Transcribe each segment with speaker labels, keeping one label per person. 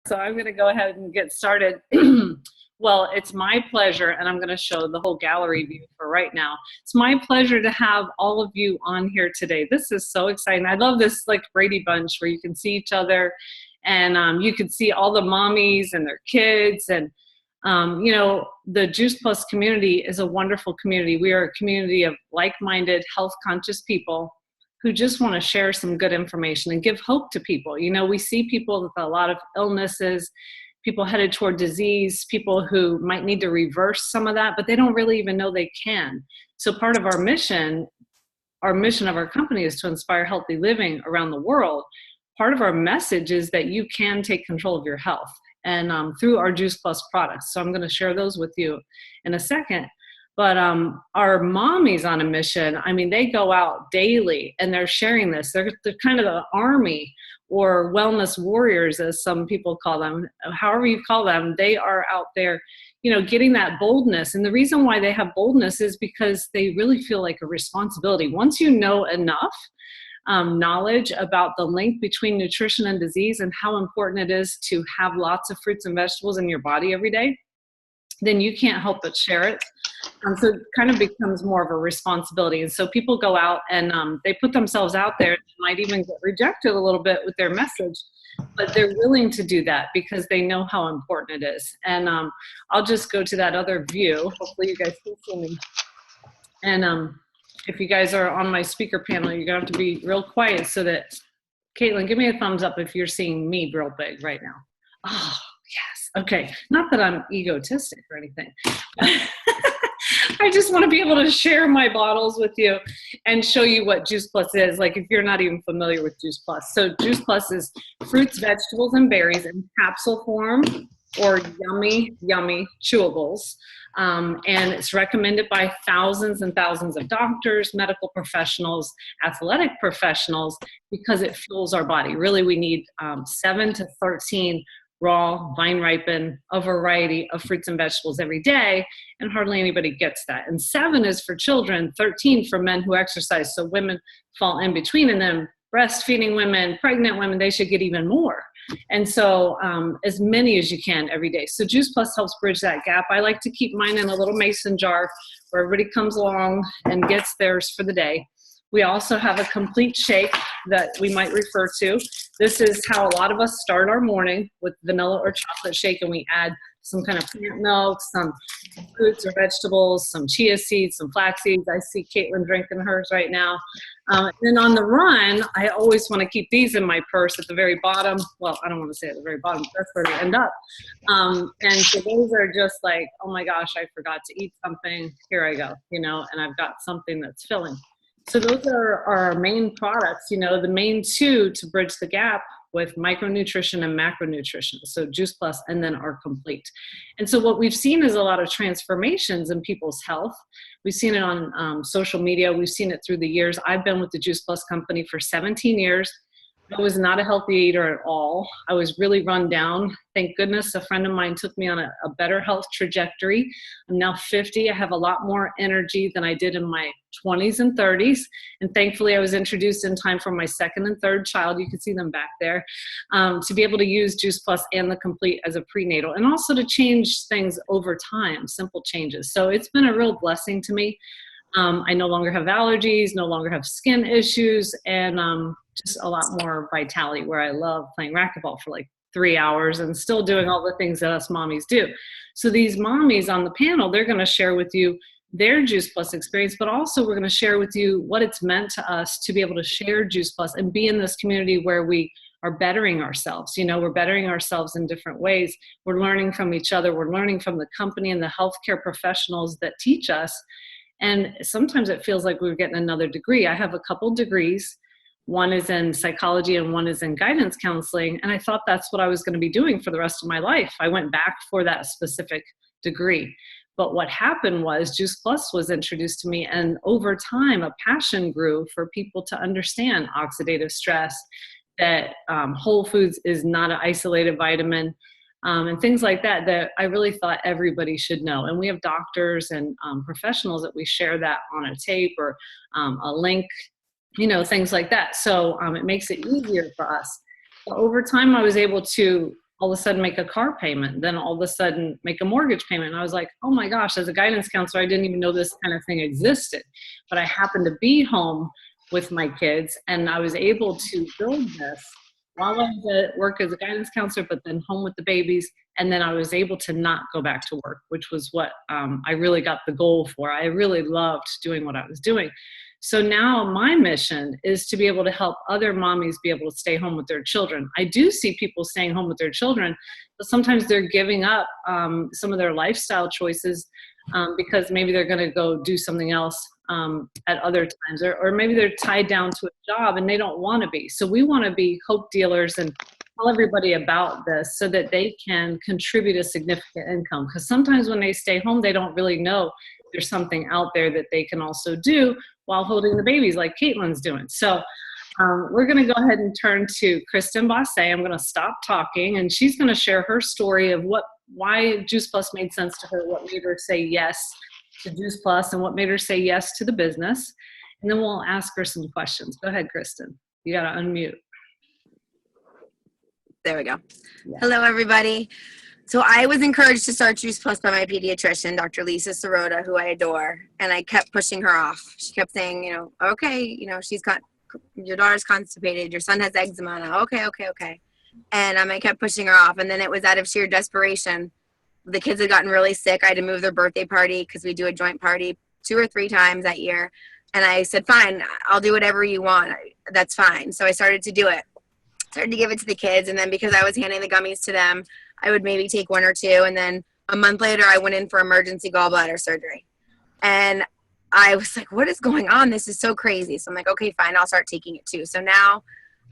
Speaker 1: So I'm going to go ahead and get started. Well, it's my pleasure, and I'm going to show the whole gallery view for right now. It's my pleasure to have all of you on here today. This is so exciting. I love this like Brady Bunch where you can see each other, and you can see all the mommies and their kids. And you know, the Juice Plus community is a wonderful community. We are a community of like-minded, health-conscious people who just want to share some good information and give hope to people. You know, we see people with a lot of illnesses, people headed toward disease, people who might need to reverse some of that, but they don't really even know they can. So part of our mission of our company is to inspire healthy living around the world. Part of our message is that you can take control of your health, and through our Juice Plus products. So I'm going to share those with you in a second. But our mommies on a mission, I mean, they go out daily and they're sharing this. They're kind of the army or wellness warriors, as some people call them, however you call them. They are out there, you know, getting that boldness. And the reason why they have boldness is because they really feel like a responsibility. Once you know enough knowledge about the link between nutrition and disease and how important it is to have lots of fruits and vegetables in your body every day, then you can't help but share it. So it kind of becomes more of a responsibility. And so people go out and they put themselves out there. They might even get rejected a little bit with their message, but they're willing to do that because they know how important it is. And I'll just go to that other view. Hopefully you guys can see me. And if you guys are on my speaker panel, you're going to have to be real quiet so that, Caitlin, give me a thumbs up if you're seeing me real big right now. Oh, yes. Okay. Not that I'm egotistic or anything. I just want to be able to share my bottles with you and show you what Juice Plus is, like if you're not even familiar with Juice Plus. So Juice Plus is fruits, vegetables, and berries in capsule form or yummy, yummy chewables. And it's recommended by thousands and thousands of doctors, medical professionals, athletic professionals, because it fuels our body. Really, we need 7 to 13 raw, vine ripen, a variety of fruits and vegetables every day, and hardly anybody gets that. And 7 is for children, 13 for men who exercise, so women fall in between, and then breastfeeding women, pregnant women, they should get even more. And so as many as you can every day. So Juice Plus helps bridge that gap. I like to keep mine in a little mason jar where everybody comes along and gets theirs for the day. We also have a complete shake that we might refer to. This is how a lot of us start our morning, with vanilla or chocolate shake, and we add some kind of plant milk, some fruits or vegetables, some chia seeds, some flax seeds. I see Caitlin drinking hers right now. Then on the run, I always want to keep these in my purse at the very bottom. Well, I don't want to say at the very bottom, but that's where they end up. And so those are just like, oh my gosh, I forgot to eat something. Here I go, you know, and I've got something that's filling. So those are our main products, you know, the main two to bridge the gap with micronutrition and macronutrition. So Juice Plus and then our Complete. And so what we've seen is a lot of transformations in people's health. We've seen it on social media. We've seen it through the years. I've been with the Juice Plus company for 17 years. I was not a healthy eater at all. I was really run down. Thank goodness a friend of mine took me on a better health trajectory. I'm now 50. I have a lot more energy than I did in my 20s and 30s. And thankfully I was introduced in time for my second and third child. You can see them back there. To be able to use Juice Plus and the Complete as a prenatal, and also to change things over time, simple changes. So it's been a real blessing to me. I no longer have allergies, no longer have skin issues, and just a lot more vitality, where I love playing racquetball for like 3 hours and still doing all the things that us mommies do. So these mommies on the panel, they're going to share with you their Juice Plus experience, but also we're going to share with you what it's meant to us to be able to share Juice Plus and be in this community where we are bettering ourselves. You know, we're bettering ourselves in different ways. We're learning from each other. We're learning from the company and the healthcare professionals that teach us. And sometimes it feels like we're getting another degree. I have a couple degrees. One is in psychology and one is in guidance counseling. And I thought that's what I was going to be doing for the rest of my life. I went back for that specific degree. But what happened was Juice Plus was introduced to me, and over time a passion grew for people to understand oxidative stress, that Whole Foods is not an isolated vitamin, and things like that, that I really thought everybody should know. And we have doctors and professionals that we share that on a tape or a link, you know, things like that. So it makes it easier for us. Over time, I was able to all of a sudden make a car payment, then all of a sudden make a mortgage payment. And I was like, oh my gosh, as a guidance counselor, I didn't even know this kind of thing existed. But I happened to be home with my kids, and I was able to build this while I was at work as a guidance counselor, but then home with the babies. And then I was able to not go back to work, which was what I really got the goal for. I really loved doing what I was doing. So now my mission is to be able to help other mommies be able to stay home with their children. I do see people staying home with their children, but sometimes they're giving up some of their lifestyle choices because maybe they're going to go do something else at other times, or maybe they're tied down to a job and they don't want to be. So we want to be hope dealers and tell everybody about this so that they can contribute a significant income. Because sometimes when they stay home, they don't really know there's something out there that they can also do while holding the babies, like Caitlin's doing. So we're going to go ahead and turn to Kristen Bosse. I'm going to stop talking, and she's going to share her story of why Juice Plus made sense to her, what made her say yes to Juice Plus, and what made her say yes to the business. And then we'll ask her some questions. Go ahead, Kristen. You got to unmute.
Speaker 2: There we go. Yeah. Hello, everybody. So I was encouraged to start Juice Plus by my pediatrician, Dr. Lisa Sirota, who I adore, and I kept pushing her off. She kept saying, okay, your daughter's constipated, your son has eczema. Now, okay. And I kept pushing her off, and then it was out of sheer desperation. The kids had gotten really sick. I had to move their birthday party because we do a joint party 2 or 3 times that year. And I said, fine, I'll do whatever you want. That's fine. So I started to do it. Started to give it to the kids, and then because I was handing the gummies to them, I would maybe take 1 or 2, and then a month later I went in for emergency gallbladder surgery. And I was like, what is going on? This is so crazy. So I'm like, okay, fine, I'll start taking it too. So now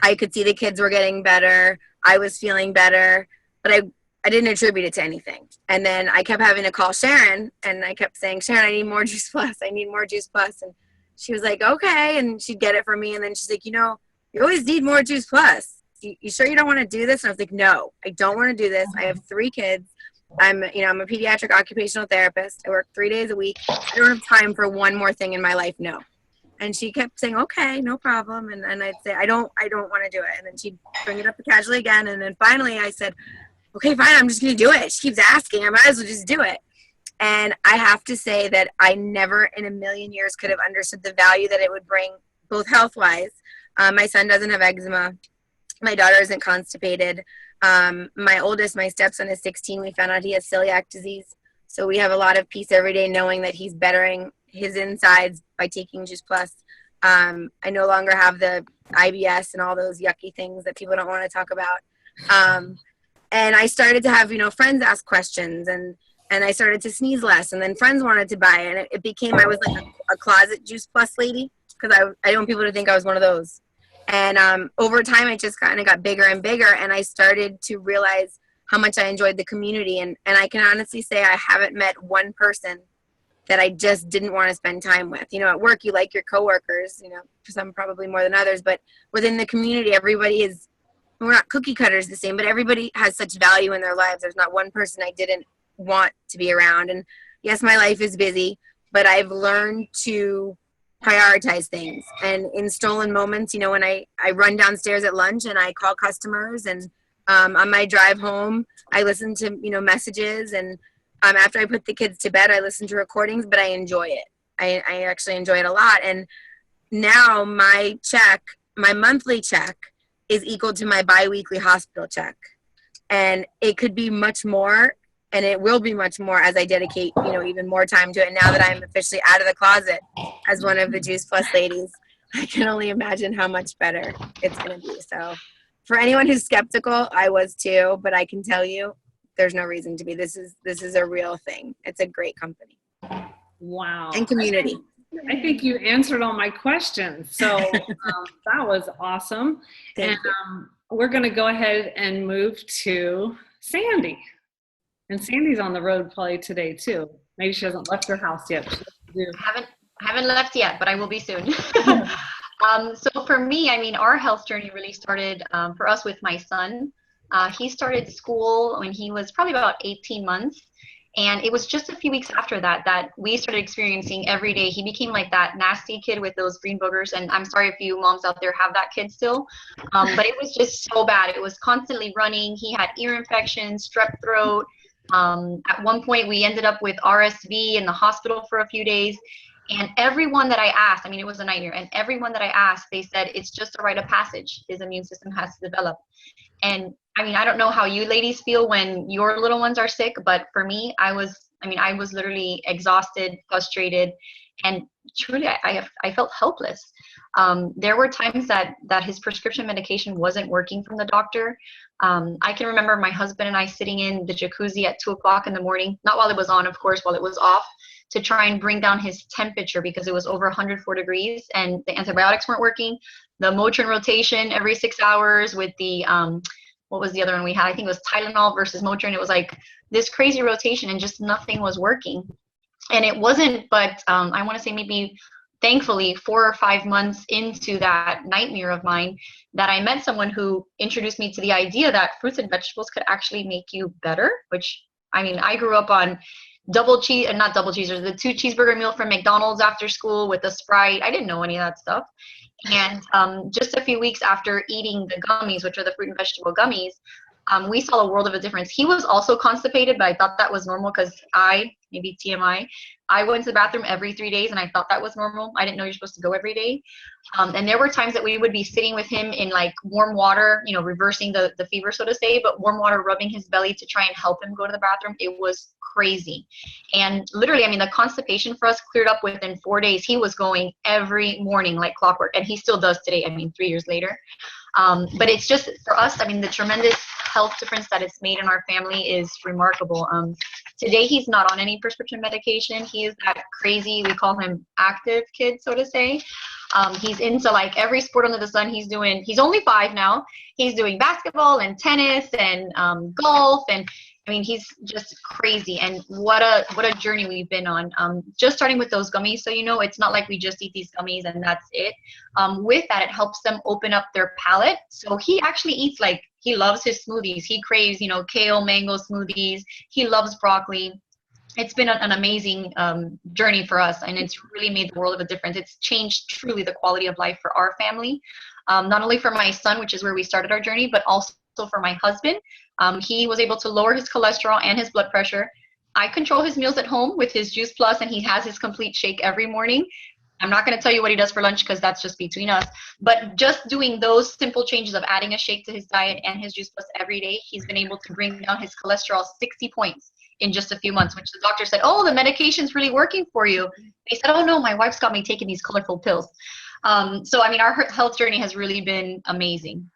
Speaker 2: I could see the kids were getting better. I was feeling better, but I didn't attribute it to anything. And then I kept having to call Sharon, and I kept saying, Sharon, I need more Juice Plus. I need more Juice Plus. And she was like, okay. And she'd get it for me. And then she's like, you always need more Juice Plus. You sure you don't want to do this? And I was like, no, I don't want to do this. I have 3 kids. I'm a pediatric occupational therapist. I work 3 days a week. I don't have time for one more thing in my life. No. And she kept saying, okay, no problem. And I'd say, I don't want to do it. And then she'd bring it up casually again. And then finally I said, okay, fine, I'm just going to do it. She keeps asking. I might as well just do it. And I have to say that I never in a million years could have understood the value that it would bring, both health-wise. My son doesn't have eczema. My daughter isn't constipated. My oldest, my stepson, is 16. We found out he has celiac disease. So we have a lot of peace every day knowing that he's bettering his insides by taking Juice Plus. I no longer have the IBS and all those yucky things that people don't want to talk about. And I started to have, friends ask questions, and I started to sneeze less, and then friends wanted to buy it. And it became, I was like a closet Juice Plus lady, because I didn't want people to think I was one of those. And over time, it just kind of got bigger and bigger, and I started to realize how much I enjoyed the community. And I can honestly say I haven't met one person that I just didn't want to spend time with. At work, you like your coworkers, some probably more than others, but within the community, everybody we're not cookie cutters the same, but everybody has such value in their lives. There's not one person I didn't want to be around. And yes, my life is busy, but I've learned to prioritize things. And in stolen moments, when I run downstairs at lunch and I call customers, and on my drive home, I listen to, messages, and after I put the kids to bed, I listen to recordings, but I enjoy it. I actually enjoy it a lot. And now my monthly check is equal to my biweekly hospital check. And it could be much more, and it will be much more as I dedicate, even more time to it. Now that I'm officially out of the closet as one of the Juice Plus ladies, I can only imagine how much better it's going to be. So for anyone who's skeptical, I was too, but I can tell you there's no reason to be. This is a real thing. It's a great company.
Speaker 1: Wow.
Speaker 2: And community.
Speaker 1: I think you answered all my questions. So that was awesome. And we're going to go ahead and move to Sandy. And Sandy's on the road probably today too. Maybe she hasn't left her house yet.
Speaker 3: Haven't left yet, but I will be soon. So for me, our health journey really started for us with my son. He started school when he was probably about 18 months. And it was just a few weeks after that that we started experiencing every day. He became like that nasty kid with those green boogers. And I'm sorry if you moms out there have that kid still. But it was just so bad. It was constantly running. He had ear infections, strep throat. At one point, we ended up with RSV in the hospital for a few days. And everyone that I asked, I mean, it was a nightmare. And everyone that I asked, they said it's just a rite of passage. His immune system has to develop. And I mean, I don't know how you ladies feel when your little ones are sick, but for me, I was literally exhausted, frustrated, and truly, I felt helpless. There were times that his prescription medication wasn't working from the doctor. I can remember my husband and I sitting in the jacuzzi at 2:00 in the morning, not while it was on, of course, while it was off, to try and bring down his temperature because it was over 104 degrees and the antibiotics weren't working. The Motrin rotation every 6 hours with the, what was the other one we had? I think it was Tylenol versus Motrin. It was like this crazy rotation and just nothing was working. And it wasn't, but I want to say maybe thankfully 4 or 5 months into that nightmare of mine that I met someone who introduced me to the idea that fruits and vegetables could actually make you better, which I mean, I grew up on double cheese, not double cheeseers, the 2 cheeseburger meal from McDonald's after school with a Sprite. I didn't know any of that stuff. And just a few weeks after eating the gummies, which are the fruit and vegetable gummies, we saw a world of a difference. He was also constipated, but I thought that was normal because maybe TMI, I went to the bathroom every 3 days and I thought that was normal. I didn't know you're supposed to go every day. And there were times that we would be sitting with him in like warm water, you know, reversing the fever, so to say, but warm water rubbing his belly to try and help him go to the bathroom. It was crazy. And literally, I mean, the constipation for us cleared up within 4 days. He was going every morning like clockwork, and he still does today, I mean, 3 years later. But it's just for us, I mean, the tremendous health difference that it's made in our family is remarkable. Today, he's not on any prescription medication. He is that crazy, we call him active kid, so to say. He's into like every sport under the sun. He's only 5 now. He's doing basketball and tennis and golf. And I mean, he's just crazy. And what a journey we've been on. Just starting with those gummies. So, you know, it's not like we just eat these gummies and that's it. With that, it helps them open up their palate. So he actually eats like, he loves his smoothies. He craves, you know, kale, mango smoothies. He loves broccoli. It's been an amazing journey for us, and it's really made the world of a difference. It's changed truly the quality of life for our family, not only for my son, which is where we started our journey, but also for my husband. He was able to lower his cholesterol and his blood pressure. I control his meals at home with his Juice Plus, and he has his complete shake every morning. I'm not going to tell you what he does for lunch because that's just between us. But just doing those simple changes of adding a shake to his diet and his Juice Plus every day, he's been able to bring down his cholesterol 60 points in just a few months, which the doctor said, oh, the medication's really working for you. They said, oh, no, my wife's got me taking these colorful pills. So, I mean, our health journey has really been amazing.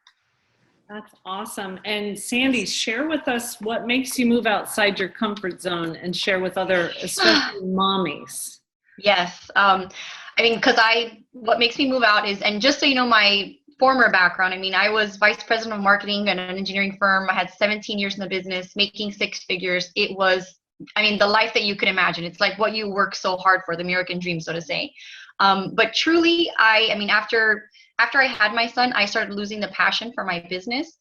Speaker 1: That's awesome. And Sandy, share with us what makes you move outside your comfort zone and share with other, especially mommies.
Speaker 3: Yes. I mean, because what makes me move out is, and just so you know, my former background, I mean, I was vice president of marketing at an engineering firm. I had 17 years in the business, making 6 figures. It was, I mean, the life that you could imagine. It's like what you work so hard for, the American dream, so to say. But truly, I mean, after I had my son, I started losing the passion for my business,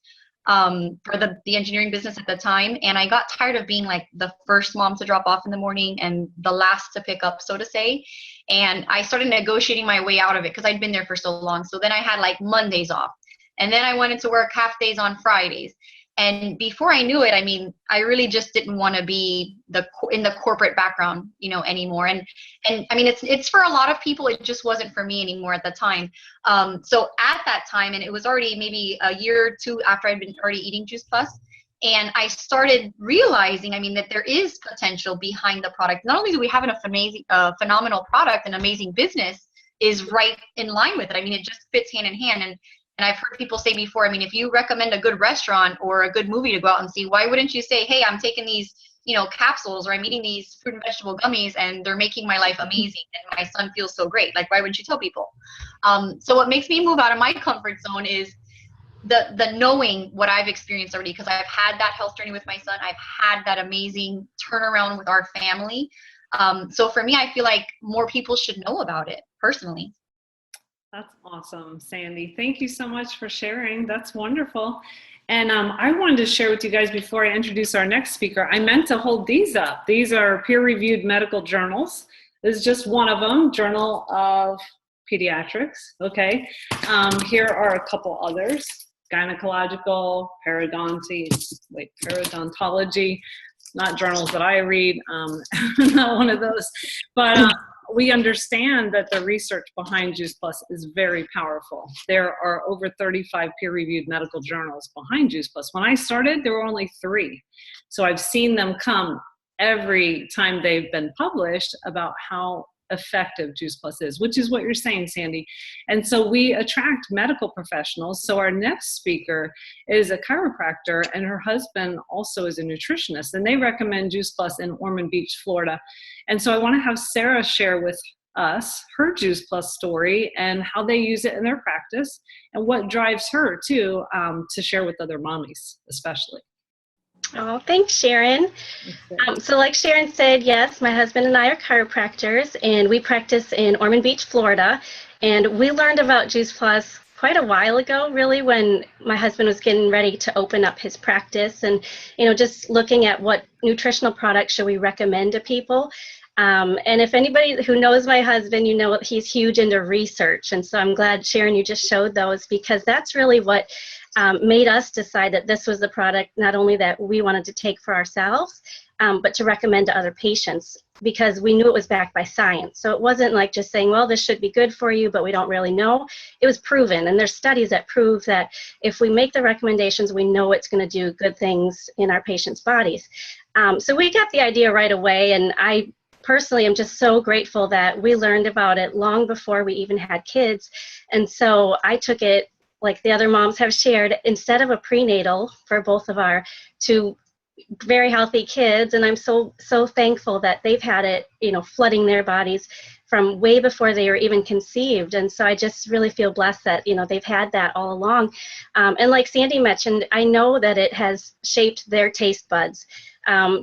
Speaker 3: for the engineering business at the time. And I got tired of being like the first mom to drop off in the morning and the last to pick up, so to say. And I started negotiating my way out of it because I'd been there for so long. So then I had like Mondays off. And then I went into work half days on Fridays. And before I knew it, I mean, I really just didn't want to be in the corporate background, you know, anymore. And I mean, it's for a lot of people, it just wasn't for me anymore at the time. So at that time, and it was already maybe a year or 2 after I'd been already eating Juice Plus, and I started realizing, I mean, that there is potential behind the product. Not only do we have an amazing, phenomenal product, an amazing business is right in line with it. I mean, it just fits hand in hand. And I've heard people say before, I mean, if you recommend a good restaurant or a good movie to go out and see, why wouldn't you say, hey, I'm taking these, you know, capsules, or I'm eating these fruit and vegetable gummies and they're making my life amazing and my son feels so great. Like, why wouldn't you tell people? So what makes me move out of my comfort zone is the knowing what I've experienced already, because I've had that health journey with my son. I've had that amazing turnaround with our family. So for me, I feel like more people should know about it personally.
Speaker 1: That's awesome, Sandy. Thank you so much for sharing. That's wonderful. And I wanted to share with you guys before I introduce our next speaker, I meant to hold these up. These are peer-reviewed medical journals. This is just one of them, Journal of Pediatrics, okay? Here are a couple others, Gynecological, Periodontology, not journals that I read, not one of those. But we understand that the research behind Juice Plus is very powerful. There are over 35 peer-reviewed medical journals behind Juice Plus. When I started, there were only 3. So I've seen them come every time they've been published about how effective Juice Plus is, which is what you're saying, Sandy. And so we attract medical professionals. So our next speaker is a chiropractor, and her husband also is a nutritionist, and they recommend Juice Plus in Ormond Beach, Florida. And so I want to have Sarah share with us her Juice Plus story and how they use it in their practice and what drives her too, to share with other mommies, especially.
Speaker 4: Oh, thanks, Sharon. So like Sharon said, yes, my husband and I are chiropractors, and we practice in Ormond Beach, Florida. And we learned about Juice Plus quite a while ago, really, when my husband was getting ready to open up his practice, and, you know, just looking at what nutritional products should we recommend to people. And if anybody who knows my husband, you know he's huge into research. And so I'm glad, Sharon, you just showed those, because that's really what made us decide that this was the product not only that we wanted to take for ourselves, but to recommend to other patients, because we knew it was backed by science. So it wasn't like just saying, well, this should be good for you, but we don't really know. It was proven, and there's studies that prove that if we make the recommendations, we know it's going to do good things in our patients' bodies. So we got the idea right away, and I personally am just so grateful that we learned about it long before we even had kids. And so I took it, like the other moms have shared, instead of a prenatal for both of our 2 very healthy kids. And I'm so thankful that they've had it, you know, flooding their bodies from way before they were even conceived. And so I just really feel blessed that, you know, they've had that all along. And like Sandy mentioned, I know that it has shaped their taste buds.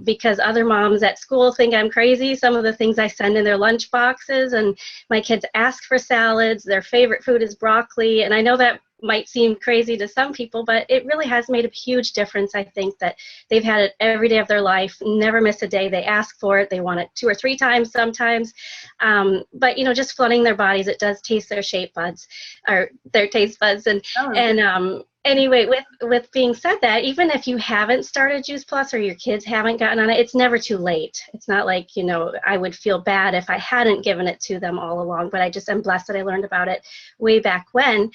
Speaker 4: Because other moms at school think I'm crazy. Some of the things I send in their lunch boxes, and my kids ask for salads. Their favorite food is broccoli. And I know that might seem crazy to some people, but it really has made a huge difference. I think that they've had it every day of their life, never miss a day. They ask for it. They want it 2 or 3 times sometimes. But, you know, just flooding their bodies, it does taste their shape buds, or their taste buds. Anyway, with being said that, even if you haven't started Juice Plus or your kids haven't gotten on it, it's never too late. It's not like, you know, I would feel bad if I hadn't given it to them all along, but I just am blessed that I learned about it way back when.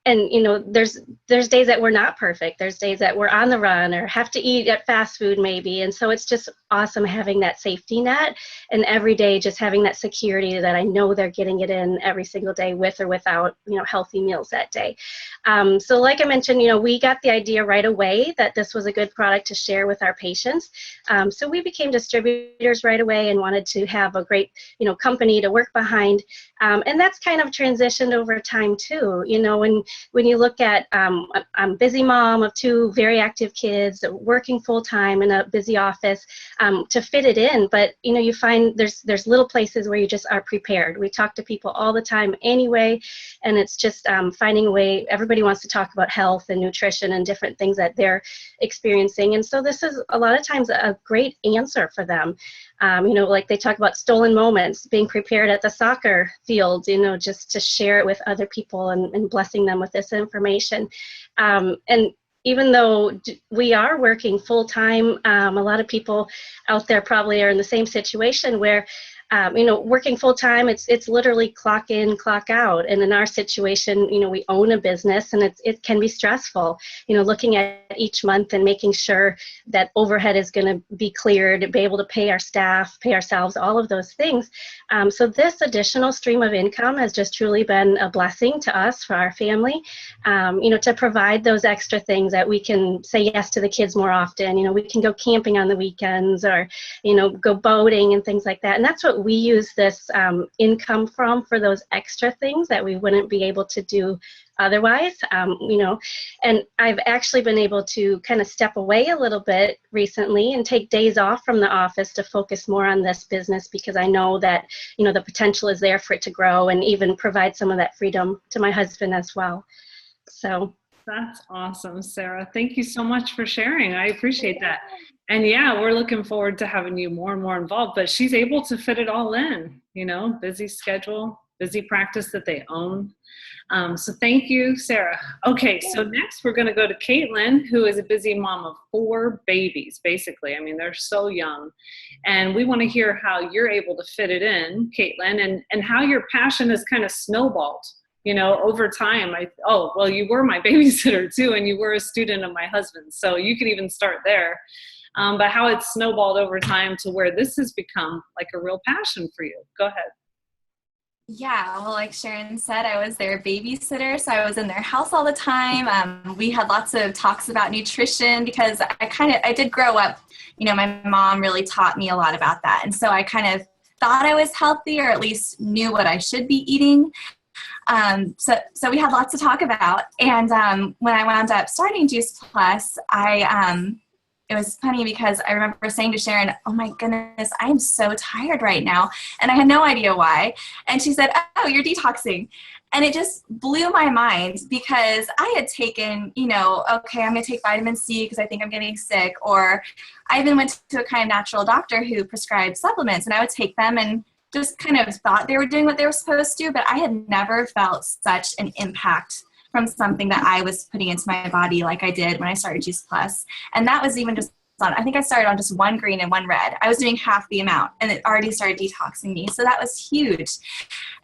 Speaker 4: And, you know, there's days that we're not perfect. There's days that we're on the run or have to eat at fast food maybe. And so it's just awesome having that safety net, and every day just having that security that I know they're getting it in every single day with or without, you know, healthy meals that day. So like I mentioned, you know, we got the idea right away that this was a good product to share with our patients. So we became distributors right away and wanted to have a great, you know, company to work behind. And that's kind of transitioned over time too. You know, when you look at, I'm a busy mom of 2 very active kids, working full time in a busy office, to fit it in. But, you know, you find there's little places where you just are prepared. We talk to people all the time anyway, and it's just finding a way. Everybody wants to talk about health and nutrition and different things that they're experiencing. And so this is a lot of times a great answer for them. You know, like they talk about stolen moments, being prepared at the soccer field, you know, just to share it with other people and blessing them with this information. And even though we are working full time, a lot of people out there probably are in the same situation where, you know, working full time, it's literally clock in, clock out. And in our situation, you know, we own a business, and it can be stressful, you know, looking at each month and making sure that overhead is going to be cleared, be able to pay our staff, pay ourselves, all of those things. So this additional stream of income has just truly been a blessing to us, for our family, you know, to provide those extra things that we can say yes to the kids more often. You know, we can go camping on the weekends, or, you know, go boating and things like that. And that's what we use this income from, for those extra things that we wouldn't be able to do otherwise. You know, and I've actually been able to kind of step away a little bit recently and take days off from the office to focus more on this business, because I know that, you know, the potential is there for it to grow and even provide some of that freedom to my husband as well. So
Speaker 1: That's awesome, Sarah. Thank you so much for sharing. I appreciate that. And yeah, we're looking forward to having you more and more involved, but she's able to fit it all in, busy schedule, busy practice that they own. So thank you, Sarah. Okay, so next we're going to go to Caitlin, who is a busy mom of 4 babies, basically. I mean, they're so young. And we want to hear how you're able to fit it in, Caitlin, and how your passion has kind of snowballed, over time. You were my babysitter too, and you were a student of my husband's. So you could even start there. But how it's snowballed over time to where this has become like a real passion for you. Go ahead.
Speaker 5: Yeah, well, like Sharon said, I was their babysitter, so I was in their house all the time. We had lots of talks about nutrition because I did grow up, my mom really taught me a lot about that. And so I kind of thought I was healthy, or at least knew what I should be eating. So we had lots to talk about. And when I wound up starting Juice Plus, it was funny because I remember saying to Sharon, oh my goodness, I am so tired right now. And I had no idea why. And she said, oh, you're detoxing. And it just blew my mind because I had taken, okay, I'm going to take vitamin C because I think I'm getting sick. Or I even went to a kind of natural doctor who prescribed supplements, and I would take them and just kind of thought they were doing what they were supposed to. But I had never felt such an impact from something that I was putting into my body like I did when I started Juice Plus. And that was even just I think I started on just 1 green and 1 red. I was doing half the amount, and it already started detoxing me. So that was huge.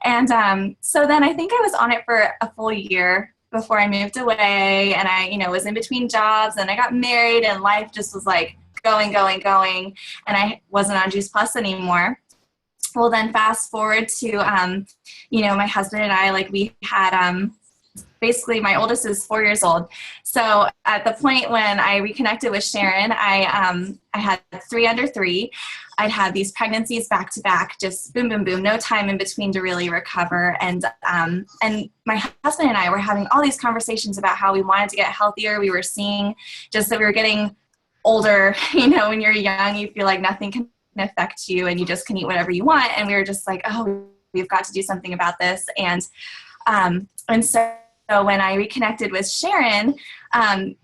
Speaker 5: And so then I think I was on it for a full year before I moved away, and I, was in between jobs, and I got married, and life just was like going, and I wasn't on Juice Plus anymore. Well, then fast forward to, my husband and I, we had, basically my oldest is 4 years old. So at the point when I reconnected with Sharon, I had 3 under 3. I'd had these pregnancies back to back, just boom, boom, boom, no time in between to really recover. And my husband and I were having all these conversations about how we wanted to get healthier. We were seeing just that we were getting older. When you're young, you feel like nothing can affect you and you just can eat whatever you want. And we were just like, oh, we've got to do something about this. And so when I reconnected with Sharon, let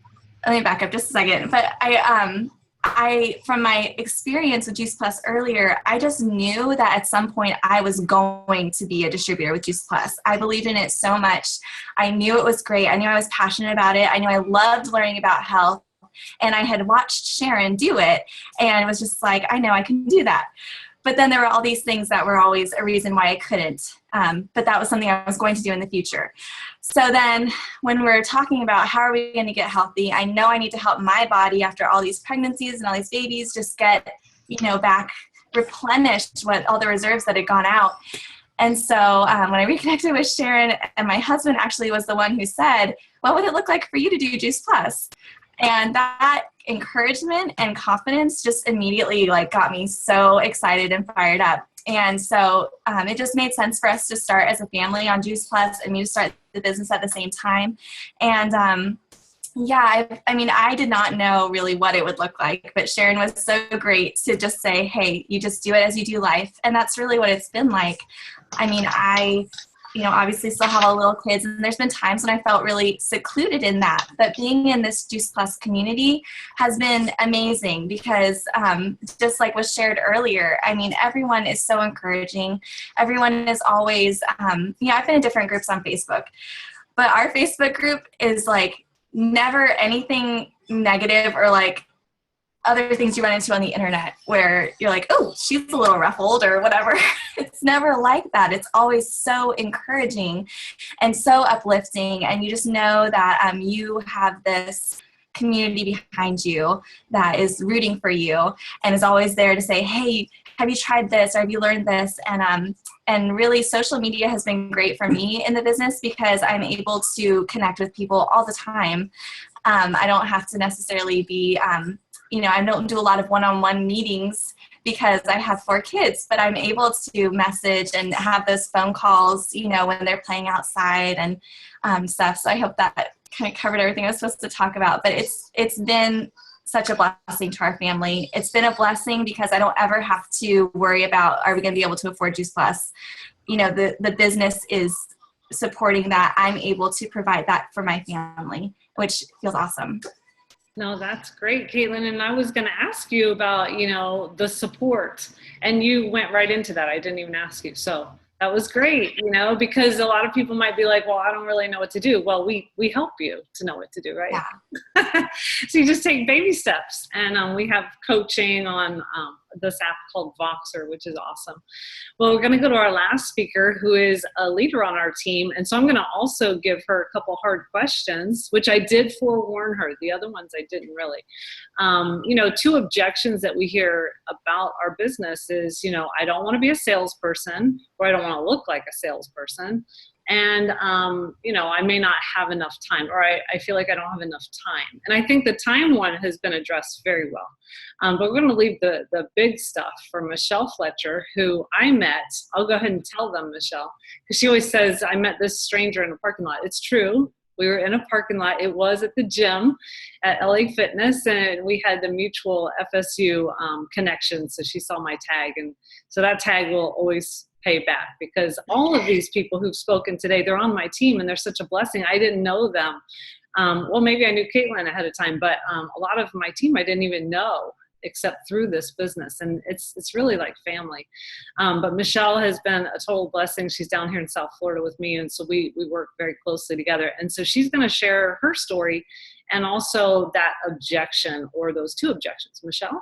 Speaker 5: me back up just a second. But I, from my experience with Juice Plus earlier, I just knew that at some point I was going to be a distributor with Juice Plus. I believed in it so much. I knew it was great. I knew I was passionate about it. I knew I loved learning about health. And I had watched Sharon do it and was just like, I know I can do that. But then there were all these things that were always a reason why I couldn't. But that was something I was going to do in the future. So then when we're talking about how are we going to get healthy, I know I need to help my body after all these pregnancies and all these babies just get, back replenished what all the reserves that had gone out. And so when I reconnected with Sharon, and my husband actually was the one who said, what would it look like for you to do Juice Plus? And that encouragement and confidence just immediately got me so excited and fired up. And so it just made sense for us to start as a family on Juice Plus and me to start the business at the same time. And I did not know really what it would look like, but Sharon was so great to just say, hey, you just do it as you do life. And that's really what it's been like. I obviously still have all little kids, and there's been times when I felt really secluded in that. But being in this Juice Plus community has been amazing because just like was shared earlier, everyone is so encouraging. Everyone is always, I've been in different groups on Facebook, but our Facebook group is never anything negative or other things you run into on the internet where you're like, oh, she's a little ruffled or whatever. It's never like that. It's always so encouraging and so uplifting. And you just know that you have this community behind you that is rooting for you and is always there to say, hey, have you tried this or have you learned this? And really social media has been great for me in the business because I'm able to connect with people all the time. I don't have to necessarily be I don't do a lot of one-on-one meetings because I have 4 kids, but I'm able to message and have those phone calls, when they're playing outside and stuff. So I hope that kind of covered everything I was supposed to talk about. But it's been such a blessing to our family. It's been a blessing because I don't ever have to worry about, are we going to be able to afford Juice Plus? The business is supporting that. I'm able to provide that for my family. which feels awesome.
Speaker 1: No, that's great, Caitlin. And I was going to ask you about, the support, and you went right into that. I didn't even ask you. So that was great, because a lot of people might be like, well, I don't really know what to do. Well, we help you to know what to do, right?
Speaker 5: Yeah.
Speaker 1: So you just take baby steps, and we have coaching on this app called Voxer, which is awesome. Well, we're going to go to our last speaker, who is a leader on our team. And so I'm going to also give her a couple hard questions, which I did forewarn her. The other ones I didn't really. Two objections that we hear about our business is, I don't want to be a salesperson, or I don't want to look like a salesperson. And, I may not have enough time, or I feel like I don't have enough time. And I think the time one has been addressed very well. But we're going to leave the big stuff for Michelle Fletcher, who I met. I'll go ahead and tell them, Michelle, because she always says, I met this stranger in a parking lot. It's true. We were in a parking lot. It was at the gym at LA Fitness, and we had the mutual FSU connection. So she saw my tag. And so that tag will always pay back, because all of these people who've spoken today, they're on my team, and they're such a blessing. I didn't know them. Well, maybe I knew Caitlin ahead of time, but a lot of my team I didn't even know, except through this business. And it's really like family. But Michelle has been a total blessing. She's down here in South Florida with me. And so we work very closely together. And so she's going to share her story, and also that objection, or those two objections. Michelle?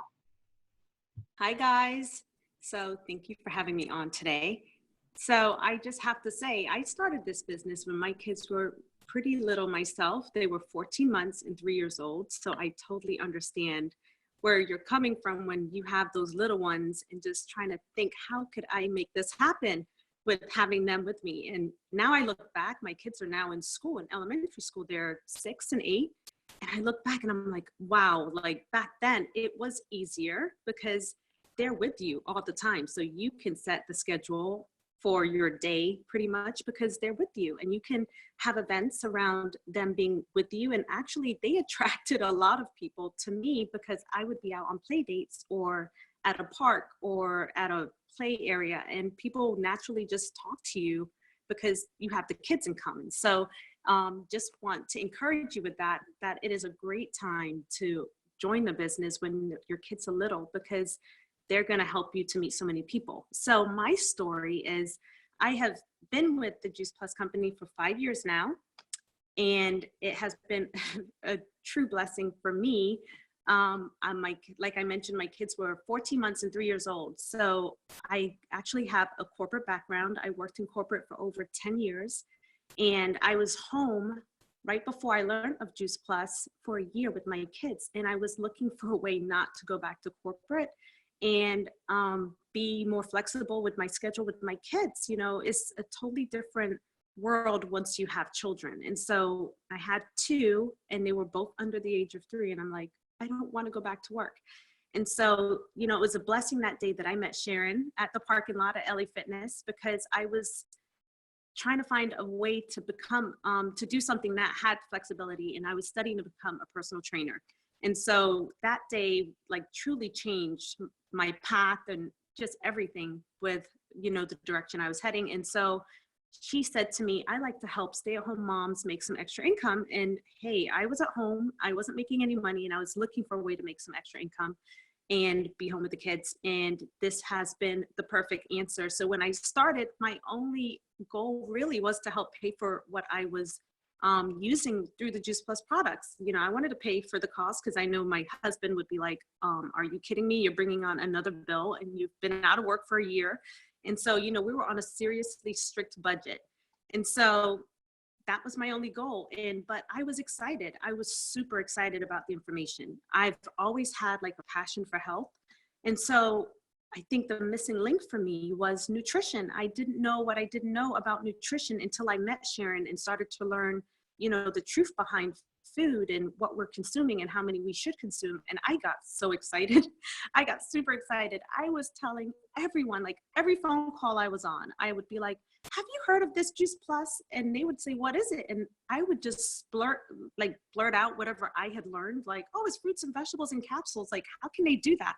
Speaker 6: Hi, guys. So thank you for having me on today. So I just have to say, I started this business when my kids were pretty little myself. They were 14 months and 3 years old. So I totally understand where you're coming from when you have those little ones, and just trying to think, how could I make this happen with having them with me? And now I look back, my kids are now in school, in elementary school. They're 6 and 8. And I look back and I'm like, wow, like back then it was easier because they're with you all the time. So you can set the schedule for your day pretty much because they're with you, and you can have events around them being with you. And actually they attracted a lot of people to me because I would be out on play dates or at a park or at a play area, and people naturally just talk to you because you have the kids in common. So just want to encourage you with that it is a great time to join the business when your kids are little, because they're going to help you to meet so many people. So my story is, I have been with the Juice Plus company for 5 years now, and it has been a true blessing for me. Like I mentioned, my kids were 14 months and 3 years old. So I actually have a corporate background. I worked in corporate for over 10 years, and I was home right before I learned of Juice Plus for a year with my kids. And I was looking for a way not to go back to corporate and be more flexible with my schedule with my kids. You know, it's a totally different world once you have children. And so I had 2, and they were both under the age of 3. And I'm like, I don't want to go back to work. And so, you know, it was a blessing that day that I met Sharon at the parking lot at LA Fitness, because I was trying to find a way to become, to do something that had flexibility. And I was studying to become a personal trainer. And so that day, like, truly changed my path and just everything with, you know, the direction I was heading. And so she said to me, I like to help stay-at-home moms make some extra income. And hey, I was at home, I wasn't making any money, and I was looking for a way to make some extra income and be home with the kids. And this has been the perfect answer. So when I started, my only goal really was to help pay for what I was using through the Juice Plus products. You know, I wanted to pay for the cost because I know my husband would be like, are you kidding me? You're bringing on another bill and you've been out of work for a year. And so, you know, we were on a seriously strict budget. And so that was my only goal. But I was excited. I was super excited about the information. I've always had like a passion for health. And so I think the missing link for me was nutrition. I didn't know what I didn't know about nutrition until I met Sharon and started to learn, you know, the truth behind food and what we're consuming and how many we should consume. And I got so excited. I got super excited. I was telling everyone, like every phone call I was on, I would be like, have you heard of this Juice Plus? And they would say, what is it? And I would just blurt out whatever I had learned, like, oh, it's fruits and vegetables in capsules. Like, how can they do that?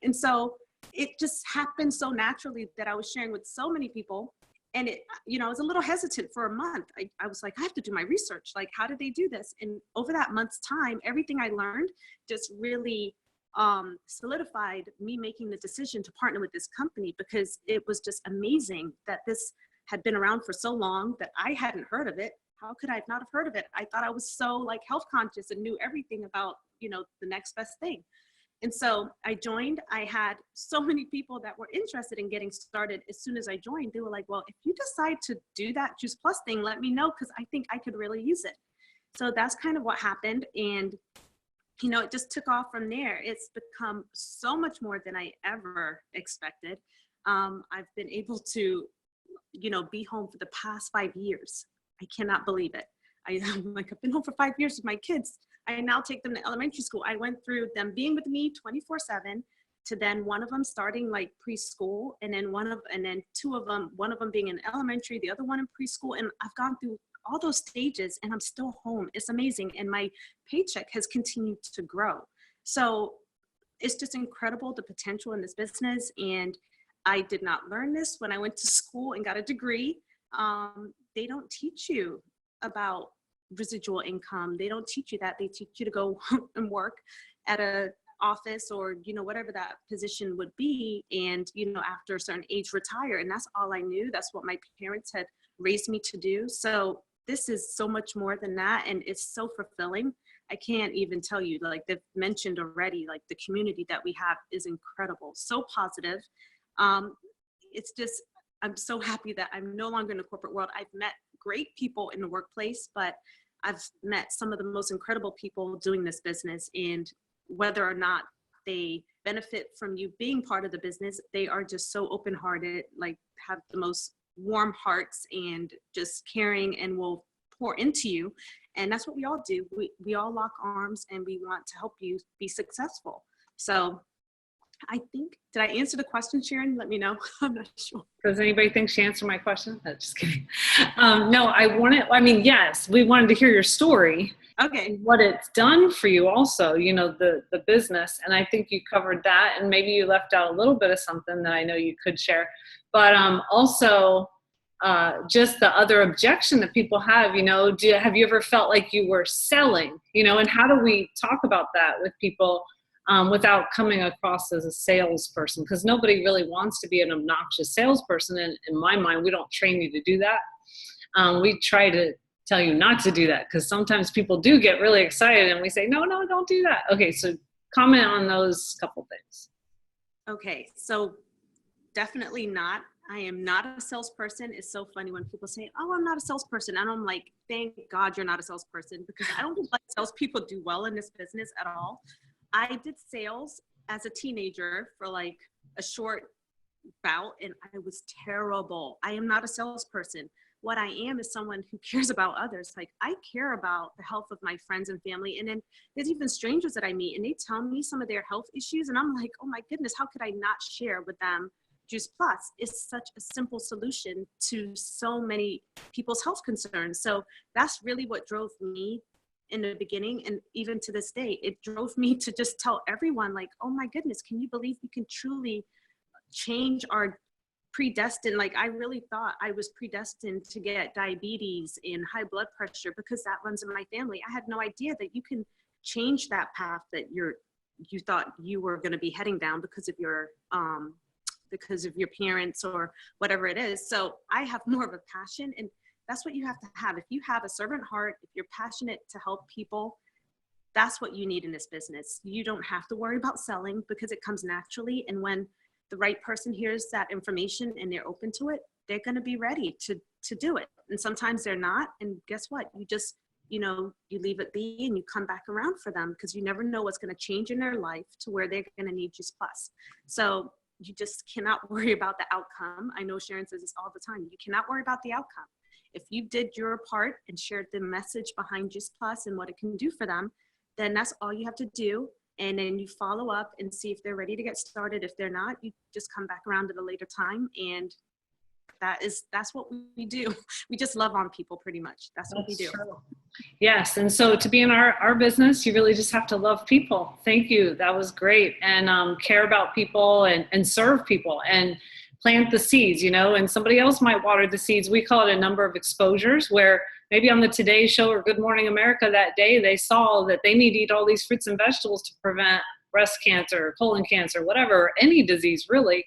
Speaker 6: And so it just happened so naturally that I was sharing with so many people. And it, I was a little hesitant for a month. I was like, I have to do my research. Like, how did they do this? And over that month's time, everything I learned just really solidified me making the decision to partner with this company, because it was just amazing that this had been around for so long that I hadn't heard of it. How could I not have heard of it? I thought I was so like health conscious and knew everything about, the next best thing. And so I joined. I had so many people that were interested in getting started. As soon as I joined, they were like, well, if you decide to do that Juice Plus thing, let me know, because I think I could really use it. So that's kind of what happened. And, it just took off from there. It's become so much more than I ever expected. I've been able to, be home for the past 5 years. I cannot believe it. I've been home for 5 years with my kids. I now take them to elementary school. I went through them being with me 24/7 to then one of them starting like preschool, and then two of them, one of them being in elementary, the other one in preschool. And I've gone through all those stages and I'm still home. It's amazing. And my paycheck has continued to grow. So it's just incredible, the potential in this business. And I did not learn this when I went to school and got a degree. They don't teach you about residual income. They don't teach you that. They teach you to go and work at a office or, whatever that position would be. And, after a certain age, retire. And that's all I knew. That's what my parents had raised me to do. So this is so much more than that. And it's so fulfilling. I can't even tell you, like they've mentioned already, like the community that we have is incredible. So positive. It's just, I'm so happy that I'm no longer in the corporate world. I've met great people in the workplace, but I've met some of the most incredible people doing this business. And whether or not they benefit from you being part of the business, they are just so open-hearted, like have the most warm hearts and just caring, and will pour into you. And that's what we all do. We all lock arms and we want to help you be successful. So I think, did I answer the question, Sharon? Let me know. I'm not sure.
Speaker 1: Does anybody think she answered my question? No, just kidding. No, yes, we wanted to hear your story.
Speaker 6: Okay.
Speaker 1: What it's done for you also, the business. And I think you covered that, and maybe you left out a little bit of something that I know you could share. But also just the other objection that people have, have you ever felt like you were selling, and how do we talk about that with people without coming across as a salesperson? Because nobody really wants to be an obnoxious salesperson. And in my mind, we don't train you to do that. We try to tell you not to do that, because sometimes people do get really excited and we say, no, don't do that. Okay, so comment on those couple things.
Speaker 6: Okay, so definitely not. I am not a salesperson. It's so funny when people say, oh, I'm not a salesperson. And I'm like, thank God you're not a salesperson, because I don't think like salespeople do well in this business at all. I did sales as a teenager for like a short bout, and I was terrible. I am not a salesperson. What I am is someone who cares about others. Like, I care about the health of my friends and family. And then there's even strangers that I meet and they tell me some of their health issues. And I'm like, oh my goodness, how could I not share with them Juice Plus? Is such a simple solution to so many people's health concerns. So that's really what drove me in the beginning. And even to this day, it drove me to just tell everyone, like, oh my goodness, can you believe we can truly change our predestined? Like, I really thought I was predestined to get diabetes and high blood pressure because that runs in my family. I had no idea that you can change that path that you thought you were going to be heading down because of your parents or whatever it is. So I have more of a passion, and that's what you have to have. If you have a servant heart, if you're passionate to help people, that's what you need in this business. You don't have to worry about selling because it comes naturally. And when the right person hears that information and they're open to it, they're going to be ready to do it. And sometimes they're not. And guess what? You just, you leave it be and you come back around for them, because you never know what's going to change in their life to where they're going to need Juice Plus. So you just cannot worry about the outcome. I know Sharon says this all the time. You cannot worry about the outcome. If you did your part and shared the message behind Juice Plus and what it can do for them, then that's all you have to do. And then you follow up and see if they're ready to get started. If they're not, you just come back around at a later time. And that's what we do. We just love on people pretty much. That's what we do.
Speaker 1: True. Yes. And so to be in our business, you really just have to love people. Thank you. That was great. And care about people and serve people. And plant the seeds, you know, and somebody else might water the seeds. We call it a number of exposures, where maybe on the Today Show or Good Morning America that day, they saw that they need to eat all these fruits and vegetables to prevent breast cancer, colon cancer, whatever, any disease really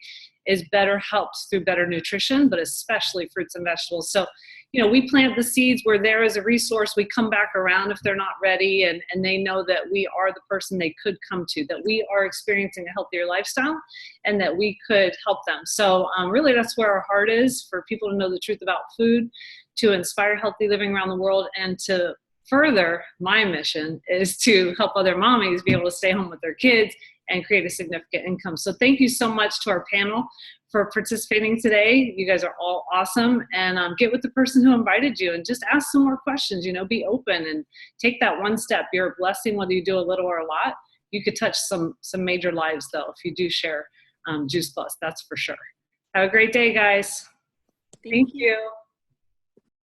Speaker 1: is better helped through better nutrition, but especially fruits and vegetables. So, you know, we plant the seeds. We're there as a resource. We come back around if they're not ready, and they know that we are the person they could come to, that we are experiencing a healthier lifestyle and that we could help them. So really that's where our heart is, for people to know the truth about food, to inspire healthy living around the world, and to further, my mission is to help other mommies be able to stay home with their kids and create a significant income. So thank you so much to our panel for participating today. You guys are all awesome. And get with the person who invited you and just ask some more questions, you know, be open and take that one step. You're a blessing, whether you do a little or a lot. You could touch some major lives though, if you do share Juice Plus, that's for sure. Have a great day, guys. Thank you.